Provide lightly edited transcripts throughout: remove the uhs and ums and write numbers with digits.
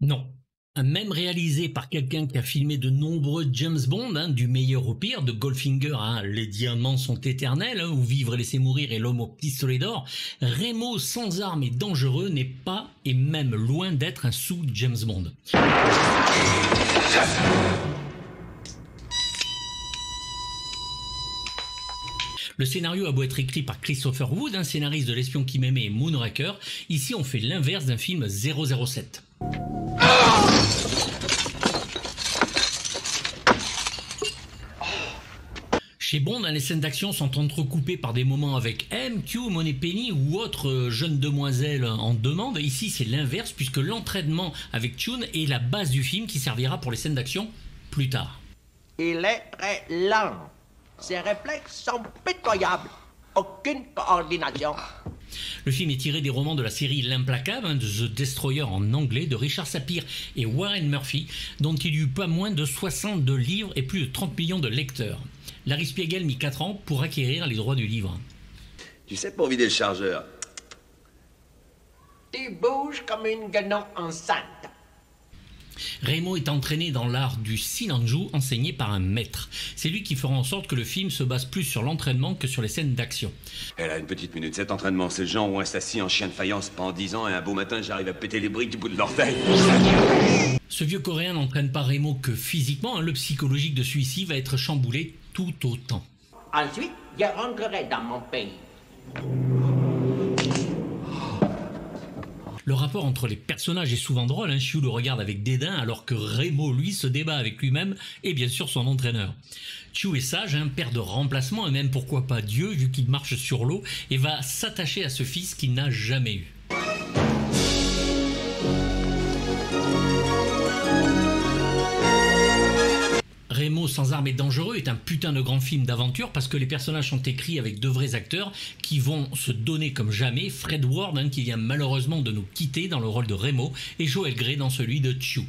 Non. Même réalisé par quelqu'un qui a filmé de nombreux James Bond, du meilleur au pire, de Goldfinger à Les diamants sont éternels, ou Vivre et laisser mourir et L'homme au pistolet d'or, Remo sans armes et dangereux n'est pas, et même loin d'être un sous-James Bond. Le scénario a beau être écrit par Christopher Wood, scénariste de L'espion qui m'aimait et Moonraker, ici on fait l'inverse d'un film 007. Chez Bond, les scènes d'action sont entrecoupées par des moments avec M, Q, Moneypenny ou autres jeunes demoiselles en demande. Ici, c'est l'inverse puisque l'entraînement avec Tune est la base du film qui servira pour les scènes d'action plus tard. Il est très lent. Ses réflexes sont pitoyables. Aucune coordination. Le film est tiré des romans de la série L'Implacable, de The Destroyer en anglais, de Richard Sapir et Warren Murphy, dont il y eut pas moins de 62 livres et plus de 30 millions de lecteurs. Larry Spiegel mit 4 ans pour acquérir les droits du livre. Tu sais, pour vider le chargeur, Tu bouges comme une guenon enceinte. Remo est entraîné dans l'art du Sinanju, enseigné par un maître. C'est lui qui fera en sorte que le film se base plus sur l'entraînement que sur les scènes d'action. elle a une petite minute. Cet entraînement, c'est le genre où on s'assit en chien de faïence pendant 10 ans et un beau matin, j'arrive à péter les briques du bout de l'orteil. Ce vieux coréen n'entraîne pas Remo que physiquement, le psychologique de celui-ci va être chamboulé tout autant. Ensuite, je rentrerai dans mon pays. Le rapport entre les personnages est souvent drôle, Chiu le regarde avec dédain alors que Remo, lui, se débat avec lui-même et bien sûr son entraîneur. Chiu est sage, père de remplacement et même pourquoi pas Dieu vu qu'il marche sur l'eau et va s'attacher à ce fils qu'il n'a jamais eu. Remo sans armes et dangereux est un putain de grand film d'aventure parce que les personnages sont écrits avec de vrais acteurs qui vont se donner comme jamais. Fred Ward, qui vient malheureusement de nous quitter dans le rôle de Remo, et Joel Grey dans celui de Chiu.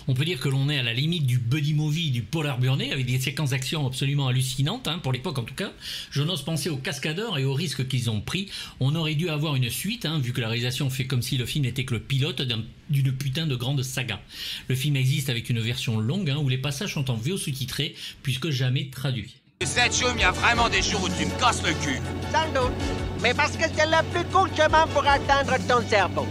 On peut dire que l'on est à la limite du buddy movie, du polar burné, avec des séquences d'action absolument hallucinantes, pour l'époque en tout cas. Je n'ose penser aux cascadeurs et aux risques qu'ils ont pris. On aurait dû avoir une suite, vu que la réalisation fait comme si le film n'était que le pilote d'une putain de grande saga. Le film existe avec une version longue, où les passages sont en VO sous-titré, puisque jamais traduits. Cette chaume, il y a vraiment des jours où tu me casses le cul. Sans doute. Mais parce que c'est le plus court chemin pour atteindre ton cerveau.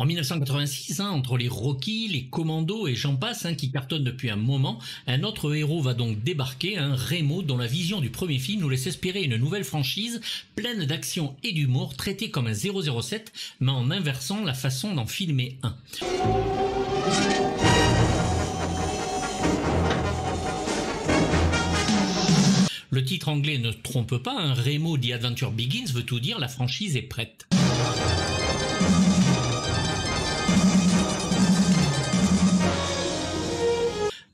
En 1986, entre les Rocky, les Commandos et j'en passe, qui cartonnent depuis un moment, un autre héros va donc débarquer, Remo, dont la vision du premier film nous laisse espérer une nouvelle franchise pleine d'action et d'humour, traitée comme un 007, mais en inversant la façon d'en filmer un. Le titre anglais ne trompe pas, Remo The Adventure Begins veut tout dire, la franchise est prête.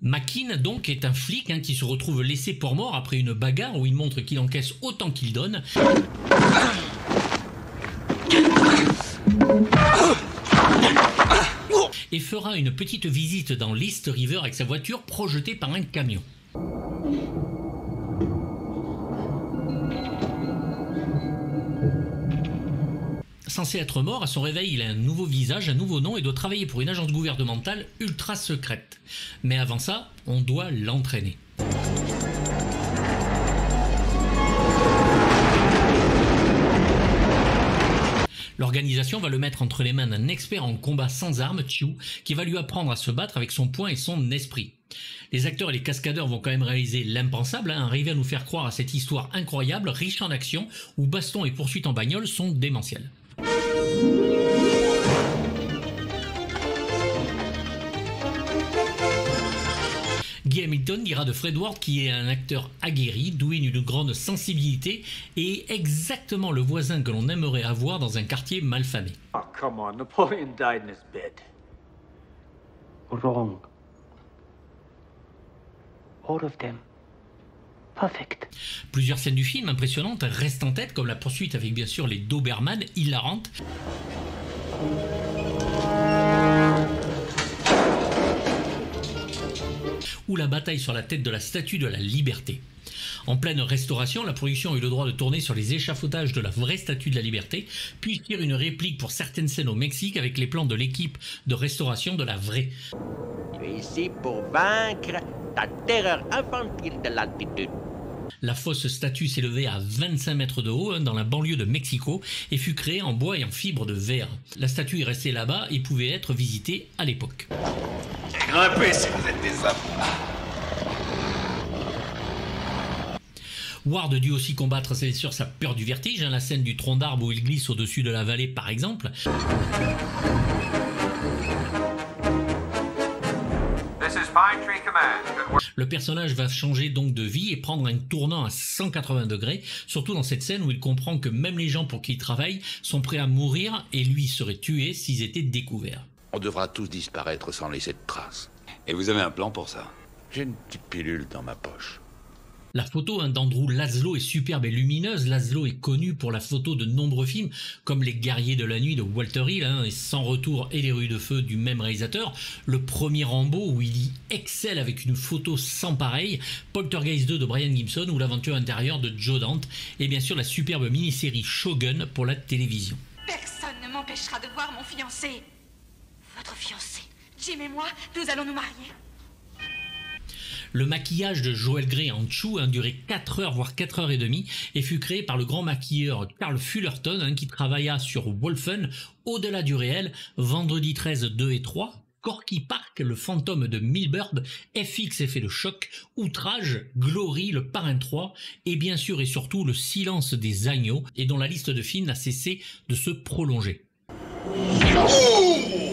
Makin, donc, est un flic qui se retrouve laissé pour mort après une bagarre où il montre qu'il encaisse autant qu'il donne. Et fera une petite visite dans l'East River avec sa voiture projetée par un camion. Censé être mort, à son réveil, il a un nouveau visage, un nouveau nom et doit travailler pour une agence gouvernementale ultra secrète. Mais avant ça, on doit l'entraîner. L'organisation va le mettre entre les mains d'un expert en combat sans armes, Chiu, qui va lui apprendre à se battre avec son poing et son esprit. Les acteurs et les cascadeurs vont quand même réaliser l'impensable, arriver à nous faire croire à cette histoire incroyable, riche en action, où baston et poursuites en bagnole sont démentiels. Guy Hamilton dira de Fred Ward qu'il est un acteur aguerri, doué d'une grande sensibilité et exactement le voisin que l'on aimerait avoir dans un quartier malfamé. Oh, come on. Napoleon died in his bed. Wrong. All of them. Perfect. Plusieurs scènes du film impressionnantes restent en tête, comme la poursuite avec bien sûr les Doberman hilarantes. ou la bataille sur la tête de la Statue de la Liberté. En pleine restauration, la production a eu le droit de tourner sur les échafaudages de la vraie Statue de la Liberté, puis faire une réplique pour certaines scènes au Mexique avec les plans de l'équipe de restauration de la vraie. Tu es ici pour vaincre ta terreur infantile de l'altitude. La fausse statue s'élevait à 25 mètres de haut dans la banlieue de Mexico et fut créée en bois et en fibre de verre. La statue est restée là-bas et pouvait être visitée à l'époque. Grimpez si vous êtes des hommes. Ward dut aussi combattre, c'est sûr, sa peur du vertige, la scène du tronc d'arbre où il glisse au-dessus de la vallée par exemple. Le personnage va changer donc de vie et prendre un tournant à 180 degrés, surtout dans cette scène où il comprend que même les gens pour qui il travaille sont prêts à mourir et lui serait tué s'ils étaient découverts. On devra tous disparaître sans laisser de traces. Et vous avez un plan pour ça? J'ai une petite pilule dans ma poche. La photo d'Andrew Laszlo est superbe et lumineuse. Laszlo est connu pour la photo de nombreux films, comme Les Guerriers de la Nuit de Walter Hill, et Sans Retour et Les Rues de Feu du même réalisateur. Le premier Rambo, où il y excelle avec une photo sans pareil. Poltergeist 2 de Brian Gibson, ou L'aventure intérieure de Joe Dante. Et bien sûr la superbe mini-série Shogun pour la télévision. Personne ne m'empêchera de voir mon fiancé. Votre fiancé. Jim et moi, nous allons nous marier. Le maquillage de Joel Grey en Chou a duré 4 heures, voire 4 heures et demie, et fut créé par le grand maquilleur Carl Fullerton, qui travailla sur Wolfen, Au-delà du réel, Vendredi 13, 2 et 3, Corky Park, Le fantôme de Milburn, FX Effet de choc, Outrage, Glory, Le Parrain 3, et bien sûr et surtout Le Silence des agneaux, et dont la liste de films n'a cessé de se prolonger.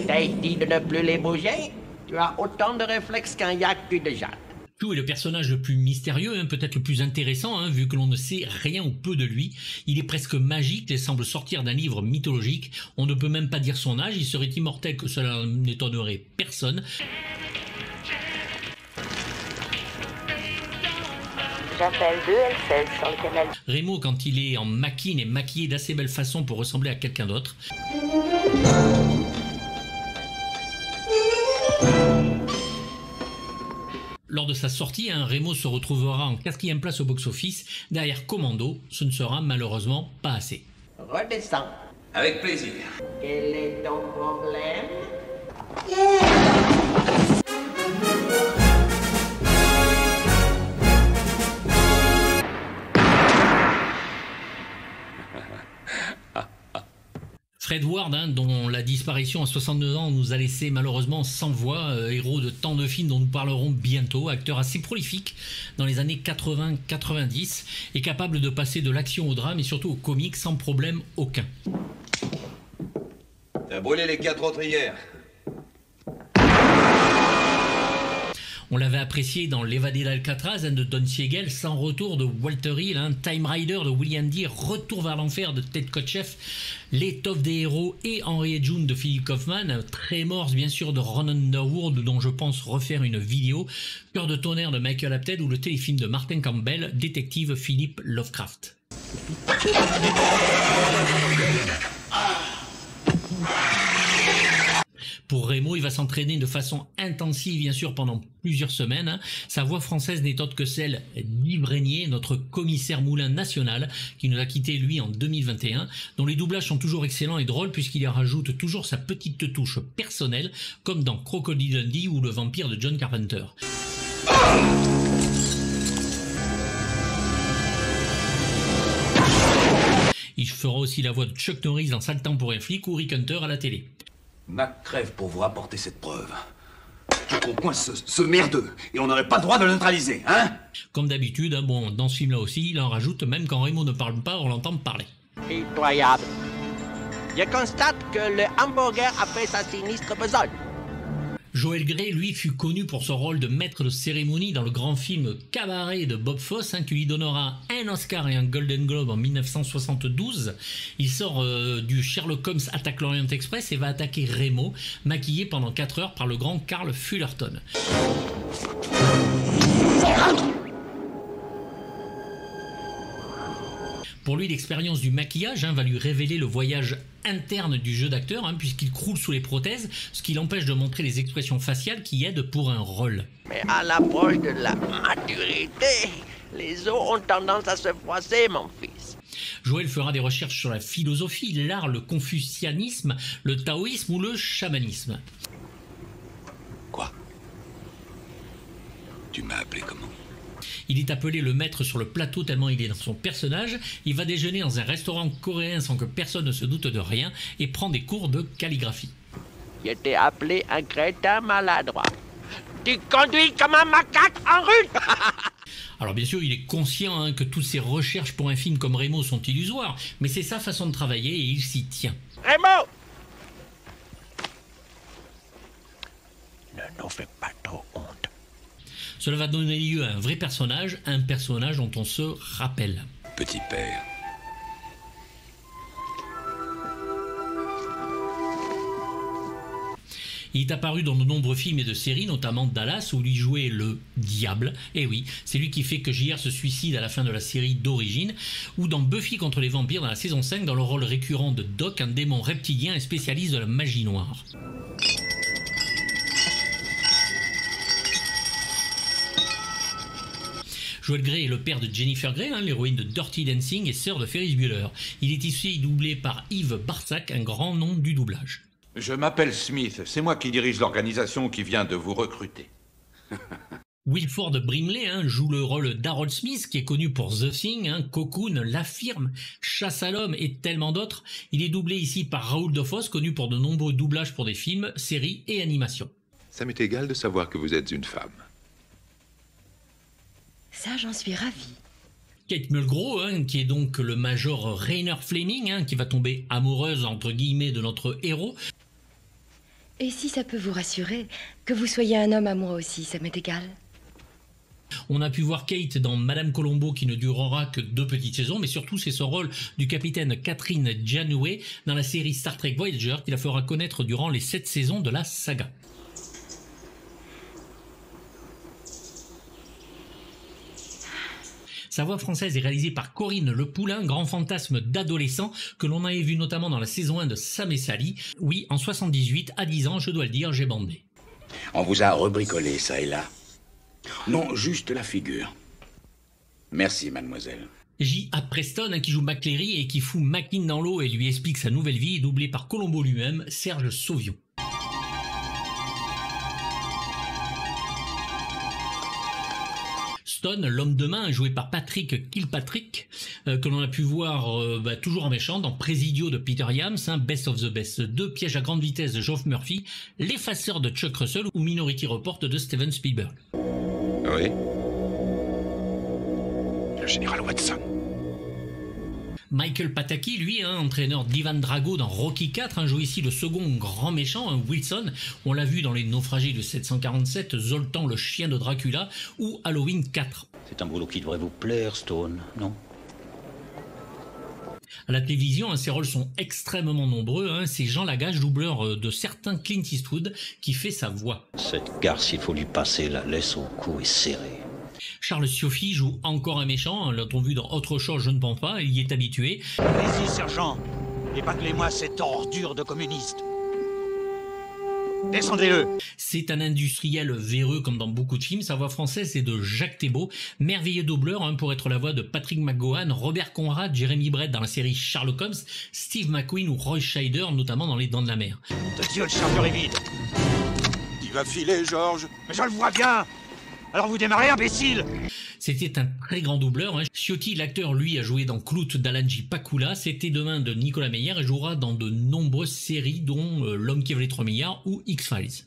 T'as dit de ne plus les bouger? Tu as autant de réflexes qu'un yak de Jacques. Chou est le personnage le plus mystérieux, peut-être le plus intéressant, vu que l'on ne sait rien ou peu de lui. Il est presque magique et semble sortir d'un livre mythologique. On ne peut même pas dire son âge, il serait immortel que cela n'étonnerait personne. J'appelle 2L16 sur le canal. Remo, quand il est en maquine, est maquillé d'assez belle façon pour ressembler à quelqu'un d'autre. Lors de sa sortie, Remo se retrouvera en 4e place au box-office. Derrière Commando, ce ne sera malheureusement pas assez. Redescends. Avec plaisir. Quel est ton problème? Fred Ward, dont la disparition à 62 ans nous a laissé malheureusement sans voix, héros de tant de films dont nous parlerons bientôt, acteur assez prolifique dans les années 80-90 et capable de passer de l'action au drame et surtout au comique sans problème aucun. T'as brûlé les 4 autres hier. On l'avait apprécié dans L'évadé d'Alcatraz de Don Siegel, Sans retour de Walter Hill, Time Rider de William Deere, Retour vers l'enfer de Ted Kotcheff, L'étoffe des héros et Henry et June de Philip Kaufman, Tremors bien sûr de Ron Underwood dont je pense refaire une vidéo, Cœur de tonnerre de Michael Apted ou le téléfilm de Martin Campbell, Détective Philip Lovecraft. Pour Remo, il va s'entraîner de façon intensive, bien sûr, pendant plusieurs semaines. Sa voix française n'est autre que celle d'Yves Régnier, notre commissaire Moulin national, qui nous a quittés, lui, en 2021, dont les doublages sont toujours excellents et drôles, puisqu'il y rajoute toujours sa petite touche personnelle, comme dans Crocodile Dundee ou Le vampire de John Carpenter. Il fera aussi la voix de Chuck Norris dans Sale temps pour un flic ou Rick Hunter à la télé. Mac crève pour vous apporter cette preuve. Je comprends ce merdeux, et on n'aurait pas le droit de le neutraliser, hein? Comme d'habitude, dans ce film-là aussi, il en rajoute, même quand Remo ne parle pas, on l'entend parler. Pitoyable. Je constate que le hamburger a fait sa sinistre besogne. Joel Grey, lui, fut connu pour son rôle de maître de cérémonie dans le grand film Cabaret de Bob Fosse, qui lui donnera un Oscar et un Golden Globe en 1972. Il sort du Sherlock Holmes attaque l'Orient Express et va attaquer Remo, maquillé pendant 4 heures par le grand Carl Fullerton. Pour lui, l'expérience du maquillage va lui révéler le voyage interne du jeu d'acteur, puisqu'il croule sous les prothèses, ce qui l'empêche de montrer les expressions faciales qui aident pour un rôle. Mais à l'approche de la maturité, les os ont tendance à se froisser, mon fils. Joël fera des recherches sur la philosophie, l'art, le confucianisme, le taoïsme ou le chamanisme. Quoi? Tu m'as appelé comment? Il est appelé le maître sur le plateau tellement il est dans son personnage. Il va déjeuner dans un restaurant coréen sans que personne ne se doute de rien et prend des cours de calligraphie. Il était appelé un crétin maladroit. Tu conduis comme un macaque en rue. Alors bien sûr, il est conscient que toutes ses recherches pour un film comme Remo sont illusoires, mais c'est sa façon de travailler et il s'y tient. Remo! Ne nous fais pas trop honte. Cela va donner lieu à un vrai personnage, un personnage dont on se rappelle. Petit père. Il est apparu dans de nombreux films et de séries, notamment Dallas, où il jouait le diable. Et oui, c'est lui qui fait que JR se suicide à la fin de la série d'origine, ou dans Buffy contre les vampires dans la saison 5, dans le rôle récurrent de Doc, un démon reptilien et spécialiste de la magie noire. Joel Grey est le père de Jennifer Grey, l'héroïne de Dirty Dancing et sœur de Ferris Bueller. Il est ici doublé par Yves Barsac, un grand nom du doublage. Je m'appelle Smith, c'est moi qui dirige l'organisation qui vient de vous recruter. Wilford Brimley joue le rôle d'Harold Smith, qui est connu pour The Thing, Cocoon, La Firme, Chasse à l'homme et tellement d'autres. Il est doublé ici par Raoul DeFos, connu pour de nombreux doublages pour des films, séries et animations. Ça m'est égal de savoir que vous êtes une femme. Ça, j'en suis ravie. Kate Mulgrew, qui est donc le major Rainer Fleming, qui va tomber amoureuse, entre guillemets, de notre héros. Et si ça peut vous rassurer, que vous soyez un homme à moi aussi, ça m'est égal. On a pu voir Kate dans Madame Colombo, qui ne durera que 2 petites saisons, mais surtout c'est son rôle du capitaine Catherine Janeway dans la série Star Trek Voyager qui la fera connaître durant les 7 saisons de la saga. Sa voix française est réalisée par Corinne Le Poulain, grand fantasme d'adolescent que l'on avait vu notamment dans la saison 1 de Sam et Sally. Oui, en 78, à 10 ans, je dois le dire, j'ai bandé. On vous a rebricolé ça et là. Non, juste la figure. Merci, mademoiselle. J.A. Preston, qui joue McCleary et qui fout Mackin dans l'eau et lui explique sa nouvelle vie, est doublé par Colombo lui-même, Serge Sauvion. Stone, l'homme de main, joué par Patrick Kilpatrick, que l'on a pu voir toujours en méchant dans Presidio de Peter Yams, Best of the Best 2, Piège à grande vitesse de Geoff Murphy, L'effaceur de Chuck Russell ou Minority Report de Steven Spielberg. Oui. Le général Watson. Michael Pataki, lui, entraîneur d'Ivan Drago dans Rocky IV, joue ici le second grand méchant, Wilson. On l'a vu dans Les Naufragés de 747, Zoltan le chien de Dracula ou Halloween 4. C'est un boulot qui devrait vous plaire, Stone, non? À la télévision, ses rôles sont extrêmement nombreux. C'est Jean Lagache, doubleur de certains Clint Eastwood, qui fait sa voix. Cette garce, il faut lui passer la laisse au cou et serrer. Charles Cioffi joue encore un méchant, l'a-t-on vu dans Autre chose, je ne pense pas, il y est habitué. Allez-y, sergent, épaglez-moi cette ordure de communiste. Descendez-le. C'est un industriel véreux comme dans beaucoup de films. Sa voix française est de Jacques Thébault, merveilleux doubleur pour être la voix de Patrick McGowan, Robert Conrad, Jeremy Brett dans la série Sherlock Holmes, Steve McQueen ou Roy Scheider, notamment dans Les Dents de la Mer. De Dieu, le chargeur est vide. Il va filer, Georges. Mais je le vois bien. Alors vous démarrez, imbécile! C'était un très grand doubleur. Ciotti, l'acteur, lui, a joué dans Clout d'Alan J. Pakula. C'était demain de Nicolas Meyer et jouera dans de nombreuses séries, dont L'homme qui valait 3 milliards ou X-Files.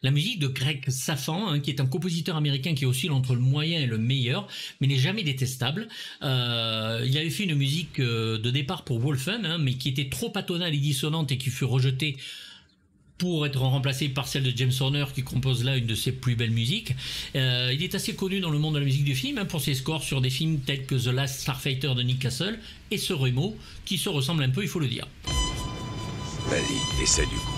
La musique de Greg Safan, qui est un compositeur américain qui oscille entre le moyen et le meilleur, mais n'est jamais détestable. Il avait fait une musique de départ pour Wolfen, mais qui était trop atonale et dissonante et qui fut rejetée pour être remplacé par celle de James Horner qui compose là une de ses plus belles musiques. Il est assez connu dans le monde de la musique du film pour ses scores sur des films tels que The Last Starfighter de Nick Castle et ce Remo qui se ressemble un peu, il faut le dire. Vas-y, essaie du coup.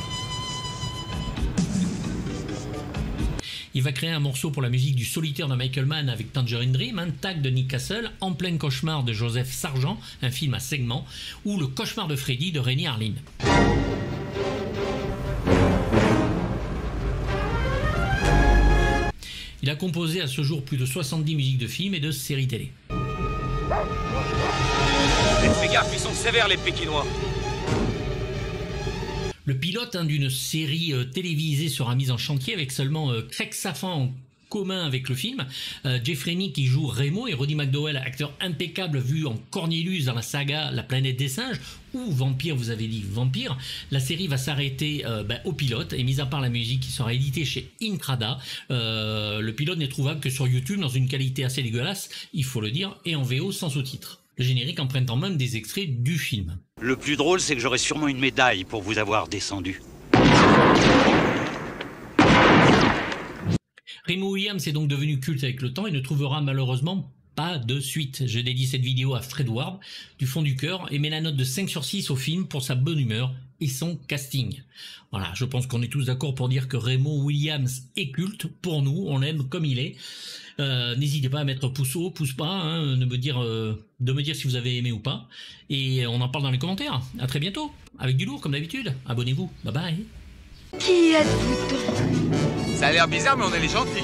Il va créer un morceau pour la musique du Solitaire de Michael Mann avec Tangerine Dream, un Tag de Nick Castle, En plein cauchemar de Joseph Sargent, un film à segments, ou Le cauchemar de Freddy de Rennie Harlin. Il a composé à ce jour plus de 70 musiques de films et de séries télé. Fais gaffe, ils sont sévères les Pékinois. Le pilote d'une série télévisée sera mis en chantier avec seulement Craig Safan en commun avec le film. Jeffrey Nick qui joue Remo et Roddy McDowell, acteur impeccable vu en Cornelius dans la saga La planète des singes ou Vampire, vous avez dit Vampire. La série va s'arrêter au pilote et mis à part la musique qui sera éditée chez Intrada, le pilote n'est trouvable que sur YouTube dans une qualité assez dégueulasse, il faut le dire, et en VO sans sous-titres. Le générique empruntant même des extraits du film. Le plus drôle, c'est que j'aurais sûrement une médaille pour vous avoir descendu. Remo Williams est donc devenu culte avec le temps et ne trouvera malheureusement pas de suite. Je dédie cette vidéo à Fred Ward du fond du cœur et mets la note de 5 sur 6 au film pour sa bonne humeur et son casting. Voilà, je pense qu'on est tous d'accord pour dire que Remo Williams est culte. Pour nous, on l'aime comme il est. N'hésitez pas à mettre pouce haut, pouce bas, de me dire si vous avez aimé ou pas. Et on en parle dans les commentaires. À très bientôt, avec du lourd comme d'habitude. Abonnez-vous, bye bye. Qui êtes-vous donc? Ça a l'air bizarre mais on est les gentils.